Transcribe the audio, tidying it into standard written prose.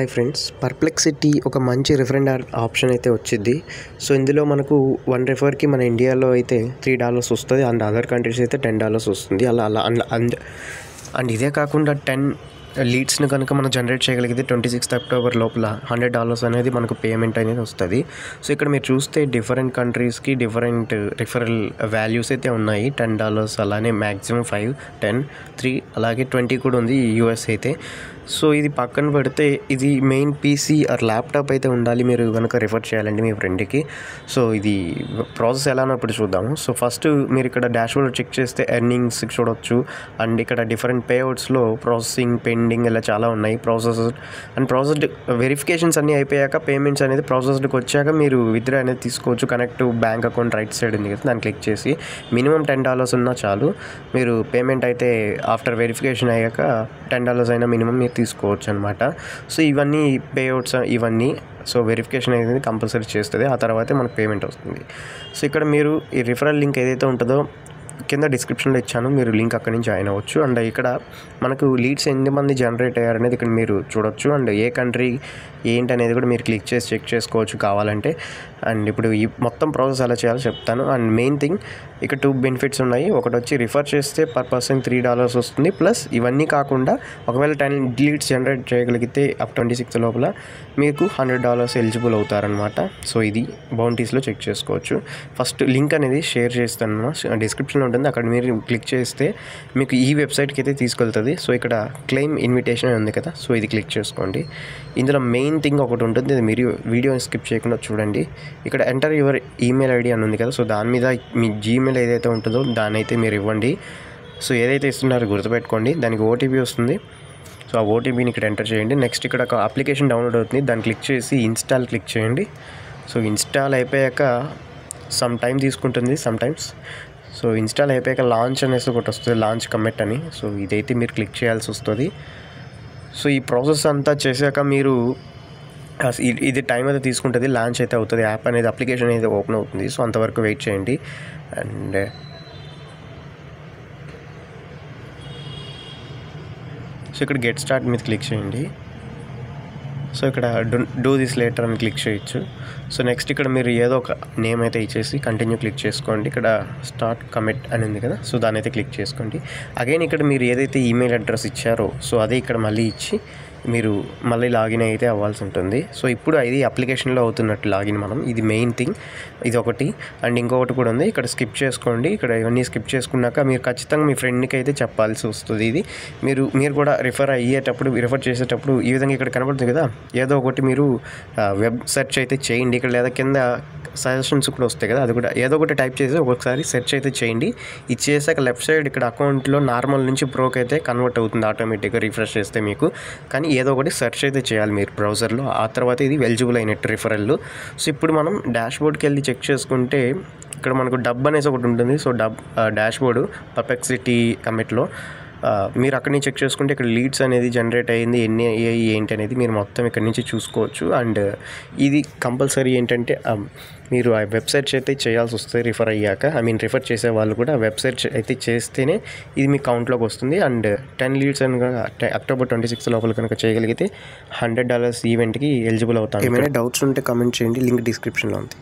Hi friends, Perplexity ఒక మంచి రిఫరెండ్ option అయితే వచ్చింది. సో ఇందులో మనకు 1 రెఫర్కి మన ఇండియాలో అయితే $3 వస్తుంది అండ్ అదర్ కంట్రీస్ అయితే $10 వస్తుంది. అలా అలా అండ్ ఇదే కాకుండా 10 లీడ్స్ని కనుక మనం జనరేట్ చేయగలిగితే 26th అక్టోబర్ లోపల $100 అనేది మనకు పేమెంట్ అనేది వస్తుంది. సో ఇక్కడ మీరు చూస్తే డిఫరెంట్ కంట్రీస్కి డిఫరెంట్ రిఫరల్ వాల్యూస్ అయితే ఉన్నాయి. $10 అలానే మ్యాక్సిమం 5, 10, 3 అలాగే 20 కూడా ఉంది యూఎస్ అయితే. సో ఇది పక్కన పెడితే ఇది మెయిన్ పీసీ ఆర్ ల్యాప్టాప్ అయితే ఉండాలి మీరు కనుక రిఫర్ చేయాలండి మీ ఫ్రెండ్కి. సో ఇది ప్రాసెస్ ఎలా ఉన్నప్పుడు చూద్దాము. సో ఫస్ట్ మీరు ఇక్కడ డాష్బోర్డ్ చెక్ చేస్తే ఎర్నింగ్స్ చూడవచ్చు అండ్ ఇక్కడ డిఫరెంట్ పేఅవుట్స్లో ప్రాసెసింగ్, పెండింగ్ ఇలా చాలా ఉన్నాయి. ప్రాసెస్డ్ వెరిఫికేషన్స్ అన్నీ అయిపోయాక పేమెంట్స్ అనేది ప్రాసెస్డ్కి వచ్చాక మీరు విత్డ్రా అనేది తీసుకోవచ్చు. Connect bank account right side ఉంది కదా, దాన్ని క్లిక్ చేసి మినిమం $10 ఉన్నా చాలు. మీరు పేమెంట్ అయితే ఆఫ్టర్ వెరిఫికేషన్ అయ్యాక $10 అయినా మినిమం మీరు తీసుకోవచ్చు అనమాట. సో ఇవన్నీ పేఅవుట్స్ ఇవన్నీ సో వెరిఫికేషన్ అనేది కంపల్సరీ చేస్తుంది, ఆ తర్వాతే మనకు పేమెంట్ వస్తుంది. సో ఇక్కడ మీరు ఈ రిఫరల్ లింక్ ఏదైతే ఉంటుందో కింద డిస్క్రిప్షన్లో ఇచ్చాను, మీరు లింక్ అక్కడి నుంచి జాయిన్ అవ్వచ్చు. అండ్ ఇక్కడ మనకు లీడ్స్ ఎంతమంది జనరేట్ అయ్యారనేది ఇక్కడ మీరు చూడొచ్చు. అండ్ ఏ కంట్రీ ఏంటి అనేది కూడా మీరు క్లిక్ చేసి చెక్ చేసుకోవచ్చు కావాలంటే. అండ్ ఇప్పుడు ఈ మొత్తం ప్రాసెస్ ఎలా చేయాలో చెప్తాను. అండ్ మెయిన్ థింగ్ ఇక్కడ 2 బెనిఫిట్స్ ఉన్నాయి. ఒకటి వచ్చి రిఫర్ చేస్తే పర్ పర్సన్ $3 వస్తుంది. ప్లస్ ఇవన్నీ కాకుండా ఒకవేళ 10 లీడ్స్ జనరేట్ చేయగలిగితే అప్ 26 లోపల మీకు $100 ఎలిజిబుల్ అవుతారనమాట. సో ఇది బౌంటీస్లో చెక్ చేసుకోవచ్చు. ఫస్ట్ లింక్ అనేది షేర్ చేస్తాను, డిస్క్రిప్షన్లో ఉంటుంది, అక్కడ మీరు క్లిక్ చేస్తే మీకు ఈ వెబ్సైట్కి అయితే తీసుకెళ్తుంది. సో ఇక్కడ క్లెయిమ్ ఇన్విటేషన్ ఉంది కదా, సో ఇది క్లిక్ చేసుకోండి. ఇందులో మెయిన్ థింగ్ ఒకటి ఉంటుంది, ఇది మీరు వీడియోని స్కిప్ చేయకుండా చూడండి. ఇక్కడ ఎంటర్ యువర్ ఈమెయిల్ ఐడి అని ఉంది కదా, సో దాని మీద మీ జీమెయిల్ ఏదైతే ఉంటుందో దాన్ని అయితే మీరు ఇవ్వండి. సో ఏదైతే ఇస్తున్నారో గుర్తుపెట్టుకోండి, దానికి ఓటీపీ వస్తుంది. సో ఆ ఓటీపీని ఇక్కడ ఎంటర్ చేయండి. నెక్స్ట్ ఇక్కడ ఒక అప్లికేషన్ డౌన్లోడ్ అవుతుంది, దాన్ని క్లిక్ చేసి ఇన్స్టాల్ క్లిక్ చేయండి. సో ఇన్స్టాల్ అయిపోయాక సమ్ టైం తీసుకుంటుంది టైమ్స్. సో ఇన్స్టాల్ అయిపోయాక లాంచ్ అనేసి ఒకటి వస్తుంది, లాంచ్ కమిట్ అని. సో ఇదైతే మీరు క్లిక్ చేయాల్సి వస్తుంది. సో ఈ ప్రాసెస్ అంతా చేశాక మీరు ఇది టైం అయితే తీసుకుంటుంది, లాంచ్ అయితే అవుతుంది, యాప్ అనేది అప్లికేషన్ అయితే ఓపెన్ అవుతుంది. సో అంతవరకు వెయిట్ చేయండి. అండ్ సో ఇక్కడ గెట్ స్టార్ట్ మీద క్లిక్ చేయండి. సో ఇక్కడ డూ దిస్ లేటర్ అని క్లిక్ చేయొచ్చు. సో నెక్స్ట్ ఇక్కడ మీరు ఏదో ఒక నేమ్ అయితే ఇచ్చేసి కంటిన్యూ క్లిక్ చేసుకోండి. ఇక్కడ స్టార్ట్ కమిట్ అని ఉంది కదా, సో దాని అయితే క్లిక్ చేసుకోండి. అగైన్ ఇక్కడ మీరు ఏదైతే ఈమెయిల్ అడ్రస్ ఇచ్చారో సో అదే ఇక్కడ మళ్ళీ ఇచ్చి మీరు మళ్ళీ లాగిన్ అయితే అవ్వాల్సి ఉంటుంది. సో ఇప్పుడు ఇది అప్లికేషన్లో అవుతున్నట్టు లాగిన్ మనం, ఇది మెయిన్ థింగ్, ఇది ఒకటి. అండ్ ఇంకొకటి కూడా ఉంది, ఇక్కడ స్కిప్ చేసుకోండి. ఇక్కడ ఇవన్నీ స్కిప్ చేసుకున్నాక మీరు ఖచ్చితంగా మీ ఫ్రెండ్కి అయితే చెప్పాల్సి వస్తుంది. ఇది మీరు కూడా రిఫర్ చేసేటప్పుడు ఈ విధంగా ఇక్కడ కనబడుతుంది కదా, ఏదో ఒకటి మీరు వెబ్ సెర్చ్ అయితే చేయండి. ఇక్కడ లేదా కింద సజెషన్స్ కూడా వస్తాయి కదా, అది కూడా ఏదో ఒకటి టైప్ చేసి ఒక్కొక్కసారి సెర్చ్ అయితే చేయండి. ఇది చేసాక లెఫ్ట్ సైడ్ ఇక్కడ అకౌంట్లో నార్మల్ నుంచి ప్రోకి అయితే కన్వర్ట్ అవుతుంది ఆటోమేటిక్గా రిఫ్రెష్ చేస్తే మీకు. కానీ ఏదో ఒకటి సెర్చ్ అయితే చేయాలి మీరు బ్రౌజర్లో, ఆ తర్వాత ఇది ఎలిజిబుల్ అయినట్టు రిఫరల్. సో ఇప్పుడు మనం డాష్బోర్డ్కి వెళ్ళి చెక్ చేసుకుంటే ఇక్కడ మనకు డబ్ అనేసి ఒకటి ఉంటుంది. సో డాష్బోర్డు పర్ప్లెక్సిటీ కమిట్లో మీరు అక్కడి నుంచి చెక్ చేసుకుంటే ఇక్కడ లీడ్స్ అనేది జనరేట్ అయ్యింది, ఎన్ని అయ్యాయి ఏంటి అనేది మీరు మొత్తం ఇక్కడ నుంచి చూసుకోవచ్చు. అండ్ ఇది కంపల్సరీ ఏంటంటే మీరు ఆ వెబ్సైట్స్ అయితే చేయాల్సి వస్తుంది రిఫర్ అయ్యాక. రిఫర్ చేసే వాళ్ళు కూడా వెబ్సైట్ అయితే చేస్తేనే ఇది మీ కౌంట్లోకి వస్తుంది. అండ్ 10 లీడ్స్ అని అక్టోబర్ 26 లోపల కనుక చేయగలిగితే $100 ఈవెంట్కి ఎలిజిబుల్ అవుతాం. ఏమైనా డౌట్స్ ఉంటే కామెంట్ చేయండి, లింక్ డిస్క్రిప్షన్లో ఉంది.